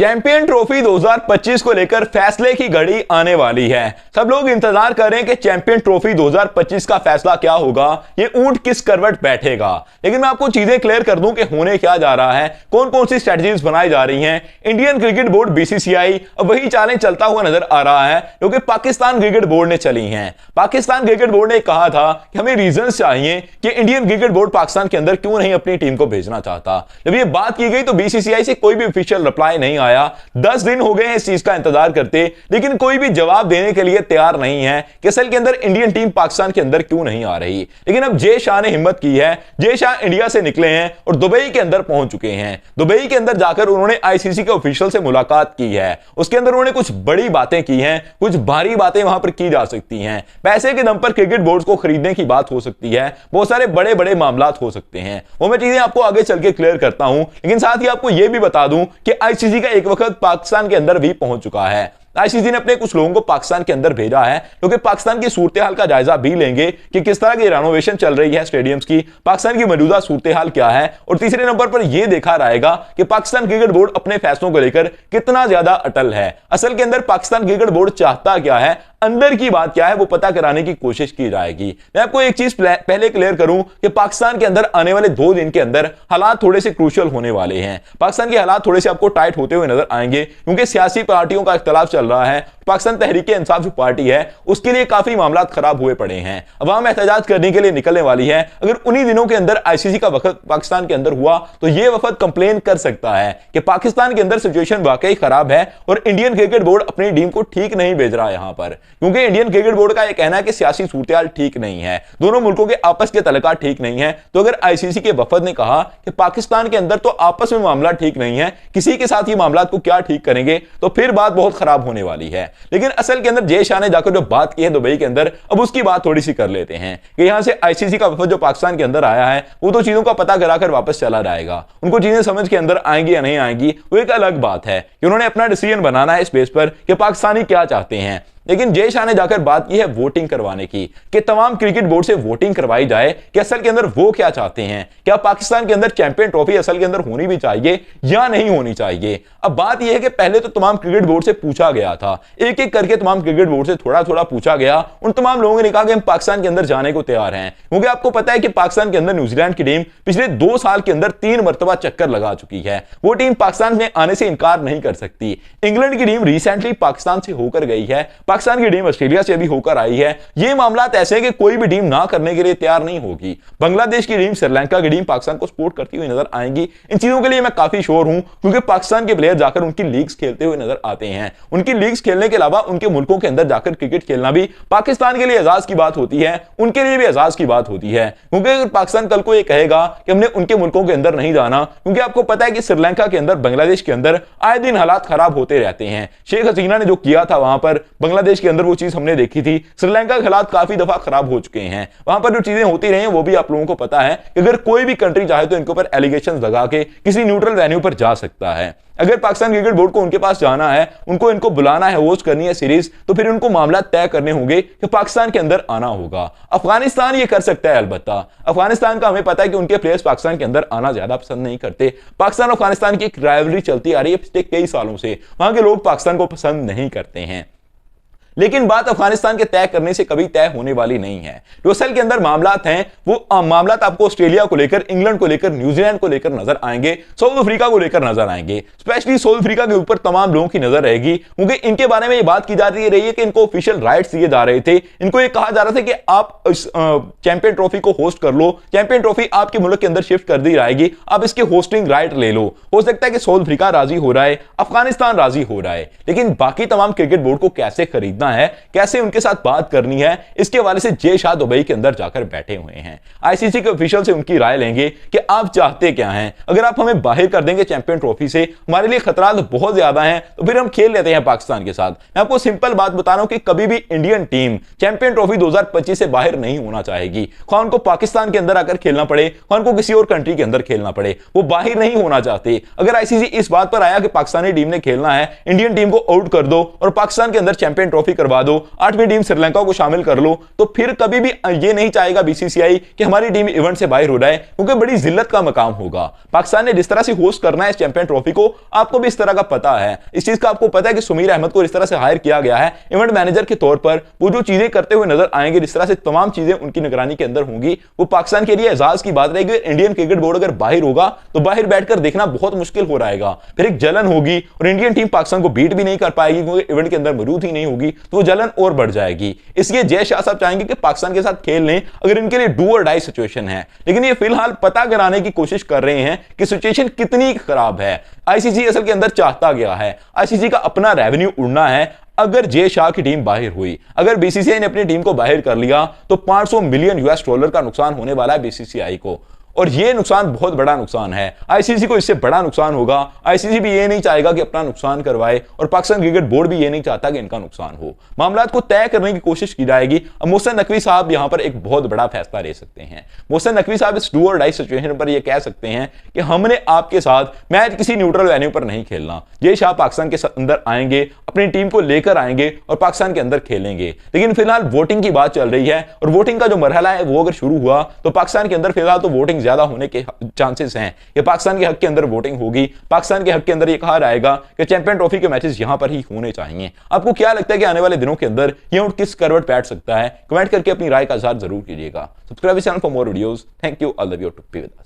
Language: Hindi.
चैंपियन ट्रॉफी 2025 को लेकर फैसले की घड़ी आने वाली है। सब लोग इंतजार कर रहे हैं कि चैंपियन ट्रॉफी 2025 का फैसला क्या होगा, ये ऊंट किस करवट बैठेगा। लेकिन मैं आपको चीजें क्लियर कर दूं कि होने क्या जा रहा है, कौन कौन सी स्ट्रेटजीज बनाई जा रही हैं। इंडियन क्रिकेट बोर्ड बीसीसीआई अब वही चालें चलता हुआ नजर आ रहा है जो कि पाकिस्तान क्रिकेट बोर्ड ने चली हैं। पाकिस्तान क्रिकेट बोर्ड ने कहा था कि हमें रीजंस चाहिए कि इंडियन क्रिकेट बोर्ड पाकिस्तान के अंदर क्यों नहीं अपनी टीम को भेजना चाहता। जब ये बात की गई तो बीसीसीआई से कोई भी ऑफिशियल रिप्लाई नहीं आया। 10 दिन हो गए हैं इस चीज का इंतजार करते, लेकिन कोई भी जवाब देने के लिए तैयार नहीं है कि असल के अंदर इंडियन टीम पाकिस्तान के अंदर क्यों नहीं आ रही। लेकिन अब जय शाह ने हिम्मत की है। जय शाह इंडिया से निकले हैं और दुबई के अंदर पहुंच चुके हैं। दुबई के अंदर जाकर उन्होंने आईसीसी के ऑफिशियल से मुलाकात की है। उसके अंदर उन्होंने कुछ बड़ी बातें की हैं, कुछ भारी बातें वहां पर की जा सकती हैं। पैसे के दम पर क्रिकेट बोर्ड को खरीदने की बात हो सकती है, बहुत सारे बड़े बड़े मामला हो सकते हैं। वो मैं चीजें आपको आगे चल के क्लियर करता हूं, लेकिन साथ ही आपको यह भी बता दूं कि आईसीसी का एक वक्त पाकिस्तान के अंदर भी पहुंच चुका है। आईसीसी ने अपने कुछ लोगों को पाकिस्तान के अंदर भेजा है, क्योंकि पाकिस्तान की सूरत हाल का जायजा भी लेंगे कि किस तरह की रेनोवेशन चल रही है स्टेडियम्स की, पाकिस्तान की मौजूदा सूरत हाल क्या है। और तीसरे नंबर पर यह देखा रहेगा कि पाकिस्तान क्रिकेट बोर्ड अपने फैसलों को लेकर कितना ज्यादा अटल है। असल के अंदर पाकिस्तान क्रिकेट बोर्ड चाहता क्या है, अंदर की बात क्या है, वो पता कराने की कोशिश की जाएगी। मैं आपको एक चीज पहले क्लियर करूं कि पाकिस्तान के अंदर आने वाले 2 दिन के अंदर हालात थोड़े से क्रूशियल होने वाले हैं। पाकिस्तान के हालात थोड़े से आपको टाइट होते हुए नजर आएंगे, क्योंकि सियासी पार्टियों का इख्तलाफ चल रहा है। पाकिस्तान तहरीक-ए-इंसाफ जो पार्टी है उसके लिए काफी मामला खराब हुए पड़े हैं। अवाम एहतजाज करने के लिए निकलने वाली है। अगर उन्हीं दिनों के अंदर आईसीसी का वफद पाकिस्तान के अंदर हुआ तो यह वफद कंप्लेन कर सकता है कि पाकिस्तान के अंदर सिचुएशन वाकई खराब है और इंडियन क्रिकेट बोर्ड अपनी टीम को ठीक नहीं भेज रहा है यहां पर। क्योंकि इंडियन क्रिकेट बोर्ड का यह कहना है कि सियासी सूरत ठीक नहीं है, दोनों मुल्कों के आपस के तल्लुकात ठीक नहीं है। तो अगर आईसीसी के वफद ने कहा कि पाकिस्तान के अंदर तो आपस में मामला ठीक नहीं है, किसी के साथ ये मामला को क्या ठीक करेंगे, तो फिर बात बहुत खराब होने वाली है। लेकिन असल के अंदर जय शाह ने जाकर जो बात की है दुबई के अंदर, अब उसकी बात थोड़ी सी कर लेते हैं कि यहां से आईसीसी का वफद जो पाकिस्तान के अंदर आया है वो तो चीजों का पता कराकर वापस चला जाएगा। उनको चीजें समझ के अंदर आएंगी या नहीं आएंगी वो एक अलग बात है कि उन्होंने अपना डिसीजन बनाना है इस बेस पर कि पाकिस्तानी क्या चाहते हैं। लेकिन जय शाह ने जाकर बात की है वोटिंग करवाने की, कि तमाम क्रिकेट बोर्ड से वोटिंग करवाई जाए कि असल के अंदर वो क्या चाहते हैं। क्या पाकिस्तान के अंदर चैंपियन ट्रॉफी असल के अंदर होनी भी चाहिए या नहीं होनी चाहिए। अब बात यह है कि पहले तो तमाम क्रिकेट बोर्ड से पूछा गया था, एक एक करके तमाम क्रिकेट बोर्ड से थोड़ा थोड़ा पूछा गया। उन तमाम लोगों ने कहा कि हम पाकिस्तान के अंदर जाने को तैयार हैं, क्योंकि आपको पता है कि पाकिस्तान के अंदर न्यूजीलैंड की टीम पिछले 2 साल के अंदर 3 मरतबा चक्कर लगा चुकी है। वो टीम पाकिस्तान में आने से इनकार नहीं कर सकती। इंग्लैंड की टीम रिसेंटली पाकिस्तान से होकर गई है, पाकिस्तान की टीम ऑस्ट्रेलिया से भी होकर आई है। ये मामला ऐसे हैं कि कोई भी टीम ना करने के लिए तैयार नहीं होगी। बांग्लादेश की टीम, श्रीलंका की टीम पाकिस्तान को सपोर्ट करती हुई नजर आएंगी। इन चीजों के लिए मैं काफी श्योर हूं, क्योंकि पाकिस्तान के प्लेयर जाकर उनकी लीग्स खेलते हुए नजर आते हैं। उनकी लीग्स खेलने के अलावा उनके मुल्कों के अंदर जाकर क्रिकेट खेलना भी पाकिस्तान के लिए एजाज की बात होती है, उनके लिए भी एजाज की बात होती है। क्योंकि अगर पाकिस्तान कल को यह कहेगा कि हमने उनके मुल्कों के अंदर नहीं जाना, क्योंकि आपको पता है कि श्रीलंका के अंदर, बांग्लादेश के अंदर आए दिन हालात खराब होते रहते हैं। शेख हसीना ने जो किया था वहां पर बांग्लादेश के अंदर, वो चीज हमने देखी थी। श्रीलंका के हालात काफी दफा खराब हो चुके हैं। वहां पर जो चीजें होती रही हैं वो भी आप लोगों को पता है कि अगर कोई भी कंट्री चाहे तो इनके ऊपर एलिगेशंस लगा के किसी न्यूट्रल वेन्यू पर जा सकता है। अगर पाकिस्तान क्रिकेट बोर्ड को उनके पास जाना है, उनको इनको बुलाना है, होस्ट करनी है सीरीज, तो फिर उनको मामला तय करने होंगे कि पाकिस्तान के अंदर आना होगा। अफगानिस्तान ये कर सकता है, अलबत्ता अफगानिस्तान का हमें पता है कि उनके प्लेयर्स पाकिस्तान के अंदर आना ज्यादा पसंद नहीं करते। पाकिस्तान और अफगानिस्तान की एक राइवलरी चलती आ रही है पिछले कई सालों से, वहां के लोग पाकिस्तान को पसंद नहीं करते हैं। लेकिन बात अफगानिस्तान के तय करने से कभी तय होने वाली नहीं है। जो असल के अंदर मामलात हैं वो मामलात आपको ऑस्ट्रेलिया को लेकर, इंग्लैंड को लेकर, न्यूजीलैंड को लेकर नजर आएंगे, साउथ अफ्रीका को लेकर नजर आएंगे। स्पेशली साउथ अफ्रीका के ऊपर तमाम लोगों की नजर रहेगी, क्योंकि इनके बारे में ये बात की जाती रही है कि इनको ऑफिशियल राइट्स दिए जा रहे थे। इनको ये कहा जा रहा था कि आप इस चैंपियन ट्रॉफी को होस्ट कर लो, चैंपियन ट्रॉफी आपके मुल्क के अंदर शिफ्ट कर दी जाएगी, आप इसके होस्टिंग राइट ले लो। हो सकता है कि साउथ अफ्रीका राजी हो रहा है, अफगानिस्तान राजी हो रहा है, लेकिन बाकी तमाम क्रिकेट बोर्ड को कैसे खरीदना है, कैसे उनके साथ बात करनी है, इसके हवाले से जय शाह दुबई के अंदर जाकर बैठे हुए हैं। आईसीसी के ऑफिशियल से उनकी राय लेंगे कि आप चाहते क्या हैं। अगर आप हमें बाहर कर देंगे चैंपियन ट्रॉफी से, हमारे लिए खतरा तो बहुत ज्यादा है, तो फिर हम खेल लेते हैं पाकिस्तान के साथ। मैं आपको सिंपल बात बता रहा हूं कि कभी भी इंडियन टीम चैंपियन ट्रॉफी 2025 से बाहर नहीं होना चाहेगी। ख्वाह उनको पाकिस्तान के अंदर आकर खेलना पड़े, ख्वाह उनको किसी और कंट्री के अंदर खेलना पड़े, वो बाहर नहीं होना चाहते। अगर आईसीसी इस बात पर आया कि पाकिस्तानी टीम ने खेलना है, इंडियन टीम को आउट कर दो और पाकिस्तान के अंदर चैंपियन ट्रॉफी ट्रॉफी करवा दो, 8वीं टीम श्रीलंका को शामिल कर लो, तो फिर कभी भी ये नहीं चाहेगा बीसीसीआई कि हमारी टीम इवेंट से बाहर हो रहा है, क्योंकि बड़ी जिल्लत का मकाम होगा। पाकिस्तान ने जिस तरह से होस्ट करना है इस चैंपियन ट्रॉफी को, आपको भी इस तरह का पता है। इस चीज का आपको पता है कि सुमीर अहमद को इस तरह से हायर किया गया है इवेंट मैनेजर के तौर पर। वो जो चीजें करते हुए नजर आएंगे, जिस तरह से तमाम चीजें उनकी निगरानी के अंदर होंगी, वो पाकिस्तान के लिए एजाज की बात रहेगी। इंडियन क्रिकेट बोर्ड अगर बाहर होगा तो बाहर बैठकर देखना बहुत मुश्किल हो रहेगा, फिर एक जलन होगी और इंडियन टीम पाकिस्तान को बीट भी नहीं कर पाएगी, क्योंकि इवेंट के अंदर मौजूद ही नहीं होगी, तो वो जलन और बढ़ जाएगी। इसलिए जय शाह साहब चाहेंगे कि पाकिस्तान के साथ खेल लें अगर इनके लिए डू और डाई सिचुएशन है, लेकिन ये फिलहाल पता कराने की कोशिश कर रहे हैं कि सिचुएशन कितनी खराब है। आईसीसी असल के अंदर चाहता गया है, आईसीसी का अपना रेवेन्यू उड़ना है। अगर जय शाह की टीम बाहर हुई, अगर बीसीसीआई ने अपनी टीम को बाहर कर लिया, तो $500 मिलियन का नुकसान होने वाला है बीसीसीआई को, और यह नुकसान बहुत बड़ा नुकसान है। आईसीसी को इससे बड़ा नुकसान होगा। आईसीसी भी ये नहीं चाहेगा कि अपना नुकसान करवाए, और पाकिस्तान क्रिकेट बोर्ड भी ये नहीं चाहता कि इनका नुकसान हो। मामला को तय करने की कोशिश की जाएगी। अब मोहसिन नकवी साहब यहां पर एक बहुत बड़ा फैसला ले सकते हैं। मोहसिन नकवी साहब इस डू और डाई सिचुएशन पर यह कह सकते हैं कि हमने आपके साथ मैच किसी न्यूट्रल वेन्यू पर नहीं खेलना। जय शाह पाकिस्तान के अंदर आएंगे, अपनी टीम को लेकर आएंगे और पाकिस्तान के अंदर खेलेंगे। लेकिन फिलहाल वोटिंग की बात चल रही है, और वोटिंग का जो मरहला है वो अगर शुरू हुआ तो पाकिस्तान के अंदर फिलहाल तो वोटिंग ज्यादा होने के चांसेस हैं कि पाकिस्तान के हक के अंदर वोटिंग होगी। पाकिस्तान के हक के अंदर यह कहा जाएगा कि चैंपियन ट्रॉफी के मैचेस यहां पर ही होने चाहिए। आपको क्या लगता है कि आने वाले दिनों के अंदर यह ऊंट किस करवट बैठ सकता है? कमेंट करके अपनी राय का इजहार जरूर कीजिएगा। Subscribe channel for more videos. Thank you, all the way to be with us.